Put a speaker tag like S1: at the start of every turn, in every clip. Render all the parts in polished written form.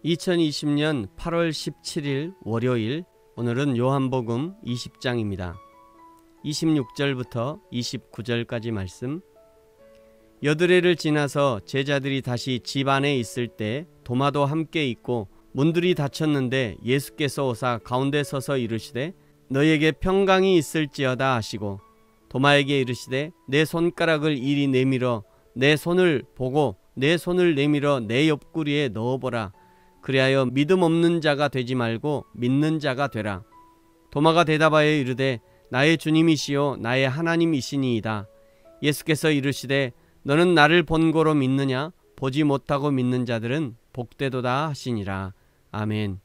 S1: 2020년 8월 17일 월요일, 오늘은 요한복음 20장입니다. 26절부터 29절까지 말씀. 여드레를 지나서 제자들이 다시 집 안에 있을 때 도마도 함께 있고 문들이 닫혔는데 예수께서 오사 가운데 서서 이르시되 너희에게 평강이 있을지어다 하시고 도마에게 이르시되 내 손가락을 이리 내밀어 내 손을 보고 내 손을 내밀어 내 옆구리에 넣어보라. 그리하여 믿음 없는 자가 되지 말고 믿는 자가 되라. 도마가 대답하여 이르되 나의 주님이시요 나의 하나님이시니이다. 예수께서 이르시되 너는 나를 본고로 믿느냐? 보지 못하고 믿는 자들은 복되도다 하시니라. 아멘.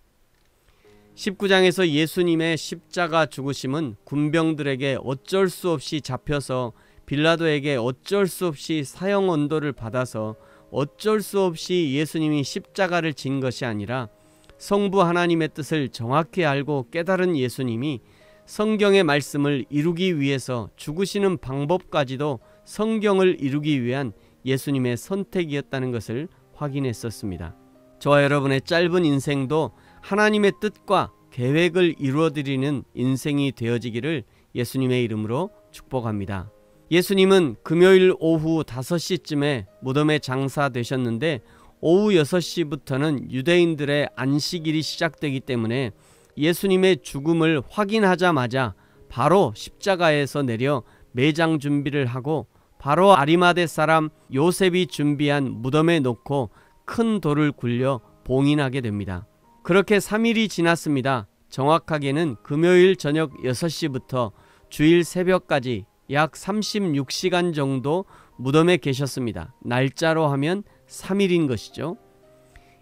S1: 19장에서 예수님의 십자가 죽으심은 군병들에게 어쩔 수 없이 잡혀서 빌라도에게 어쩔 수 없이 사형 언도를 받아서 어쩔 수 없이 예수님이 십자가를 진 것이 아니라 성부 하나님의 뜻을 정확히 알고 깨달은 예수님이 성경의 말씀을 이루기 위해서 죽으시는 방법까지도 성경을 이루기 위한 예수님의 선택이었다는 것을 확인했었습니다. 저와 여러분의 짧은 인생도 하나님의 뜻과 계획을 이루어드리는 인생이 되어지기를 예수님의 이름으로 축복합니다. 예수님은 금요일 오후 5시쯤에 무덤에 장사되셨는데 오후 6시부터는 유대인들의 안식일이 시작되기 때문에 예수님의 죽음을 확인하자마자 바로 십자가에서 내려 매장 준비를 하고 바로 아리마대 사람 요셉이 준비한 무덤에 놓고 큰 돌을 굴려 봉인하게 됩니다. 그렇게 3일이 지났습니다. 정확하게는 금요일 저녁 6시부터 주일 새벽까지 약 36시간 정도 무덤에 계셨습니다. 날짜로 하면 3일인 것이죠.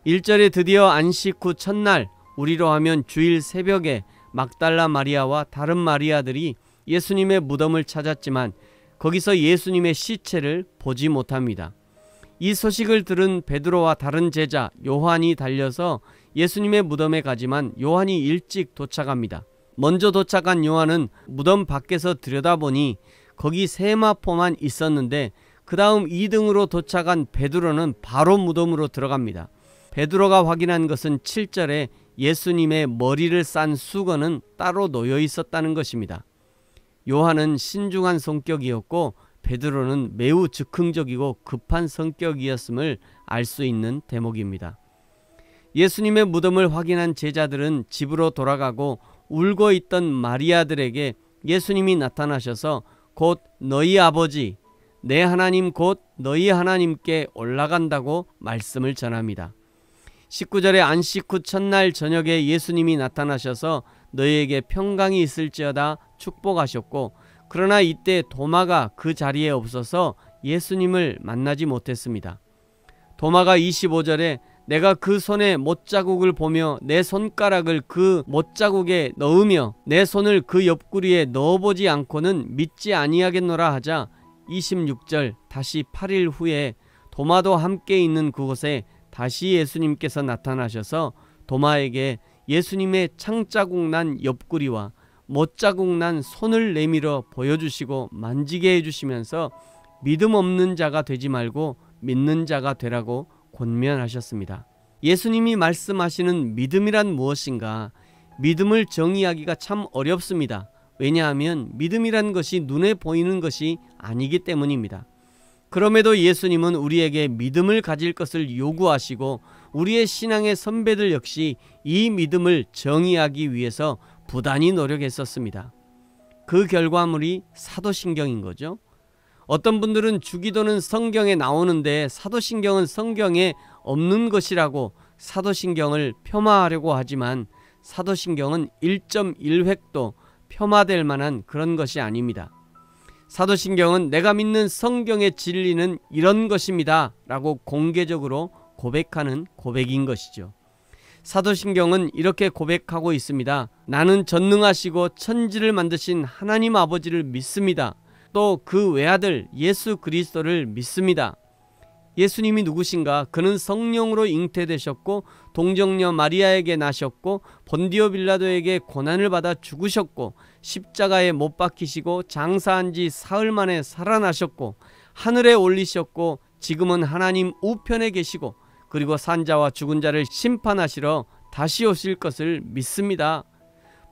S1: 1절에 드디어 안식 후 첫날, 우리로 하면 주일 새벽에 막달라 마리아와 다른 마리아들이 예수님의 무덤을 찾았지만 거기서 예수님의 시체를 보지 못합니다. 이 소식을 들은 베드로와 다른 제자 요한이 달려서 예수님의 무덤에 가지만 요한이 일찍 도착합니다. 먼저 도착한 요한은 무덤 밖에서 들여다보니 거기 세마포만 있었는데 그 다음 2등으로 도착한 베드로는 바로 무덤으로 들어갑니다. 베드로가 확인한 것은 7절에 예수님의 머리를 싼 수건은 따로 놓여 있었다는 것입니다. 요한은 신중한 성격이었고 베드로는 매우 즉흥적이고 급한 성격이었음을 알 수 있는 대목입니다. 예수님의 무덤을 확인한 제자들은 집으로 돌아가고 울고 있던 마리아들에게 예수님이 나타나셔서 곧 너희 아버지, 내 하나님 곧 너희 하나님께 올라간다고 말씀을 전합니다. 19절에 안식 후 첫날 저녁에 예수님이 나타나셔서 너희에게 평강이 있을지어다 축복하셨고 그러나 이때 도마가 그 자리에 없어서 예수님을 만나지 못했습니다. 도마가 25절에 내가 그 손에 못자국을 보며 내 손가락을 그 못자국에 넣으며 내 손을 그 옆구리에 넣어보지 않고는 믿지 아니하겠노라 하자 26절 다시 8일 후에 도마도 함께 있는 그곳에 다시 예수님께서 나타나셔서 도마에게 예수님의 창자국 난 옆구리와 못자국 난 손을 내밀어 보여주시고 만지게 해주시면서 믿음 없는 자가 되지 말고 믿는 자가 되라고 권면하셨습니다. 예수님이 말씀하시는 믿음이란 무엇인가? 믿음을 정의하기가 참 어렵습니다. 왜냐하면 믿음이란 것이 눈에 보이는 것이 아니기 때문입니다. 그럼에도 예수님은 우리에게 믿음을 가질 것을 요구하시고 우리의 신앙의 선배들 역시 이 믿음을 정의하기 위해서 부단히 노력했었습니다. 그 결과물이 사도신경인 거죠. 어떤 분들은 주기도는 성경에 나오는데 사도신경은 성경에 없는 것이라고 사도신경을 폄하하려고 하지만 사도신경은 1.1획도 폄하될 만한 그런 것이 아닙니다. 사도신경은 내가 믿는 성경의 진리는 이런 것입니다 라고 공개적으로 고백하는 고백인 것이죠. 사도신경은 이렇게 고백하고 있습니다. 나는 전능하시고 천지를 만드신 하나님 아버지를 믿습니다. 또 그 외아들 예수 그리스도를 믿습니다. 예수님이 누구신가? 그는 성령으로 잉태되셨고 동정녀 마리아에게 나셨고 본디오 빌라도에게 고난을 받아 죽으셨고 십자가에 못 박히시고 장사한 지 사흘 만에 살아나셨고 하늘에 올리셨고 지금은 하나님 우편에 계시고 그리고 산자와 죽은 자를 심판하시러 다시 오실 것을 믿습니다.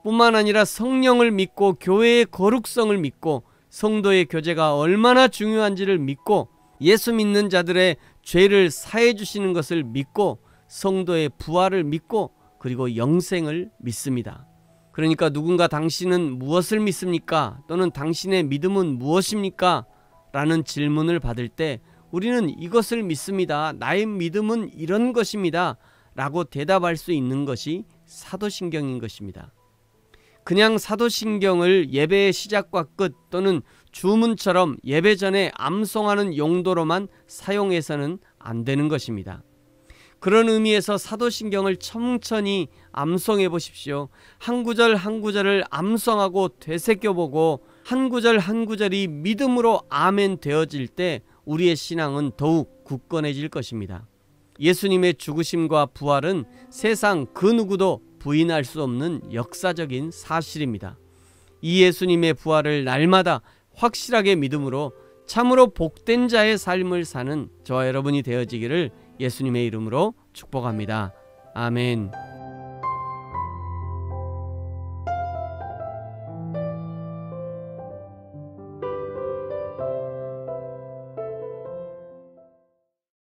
S1: 뿐만 아니라 성령을 믿고 교회의 거룩성을 믿고 성도의 교제가 얼마나 중요한지를 믿고 예수 믿는 자들의 죄를 사해 주시는 것을 믿고 성도의 부활을 믿고 그리고 영생을 믿습니다. 그러니까 누군가 당신은 무엇을 믿습니까? 또는 당신의 믿음은 무엇입니까? 라는 질문을 받을 때 우리는 이것을 믿습니다. 나의 믿음은 이런 것입니다. 라고 대답할 수 있는 것이 사도신경인 것입니다. 그냥 사도신경을 예배의 시작과 끝 또는 주문처럼 예배 전에 암송하는 용도로만 사용해서는 안 되는 것입니다. 그런 의미에서 사도신경을 천천히 암송해 보십시오. 한 구절 한 구절을 암송하고 되새겨보고 한 구절 한 구절이 믿음으로 아멘 되어질 때 우리의 신앙은 더욱 굳건해질 것입니다. 예수님의 죽으심과 부활은 세상 그 누구도 부인할 수 없는 역사적인 사실입니다. 이 예수님의 부활을 날마다 확실하게 믿음으로 참으로 복된 자의 삶을 사는 저와 여러분이 되어지기를 예수님의 이름으로 축복합니다. 아멘.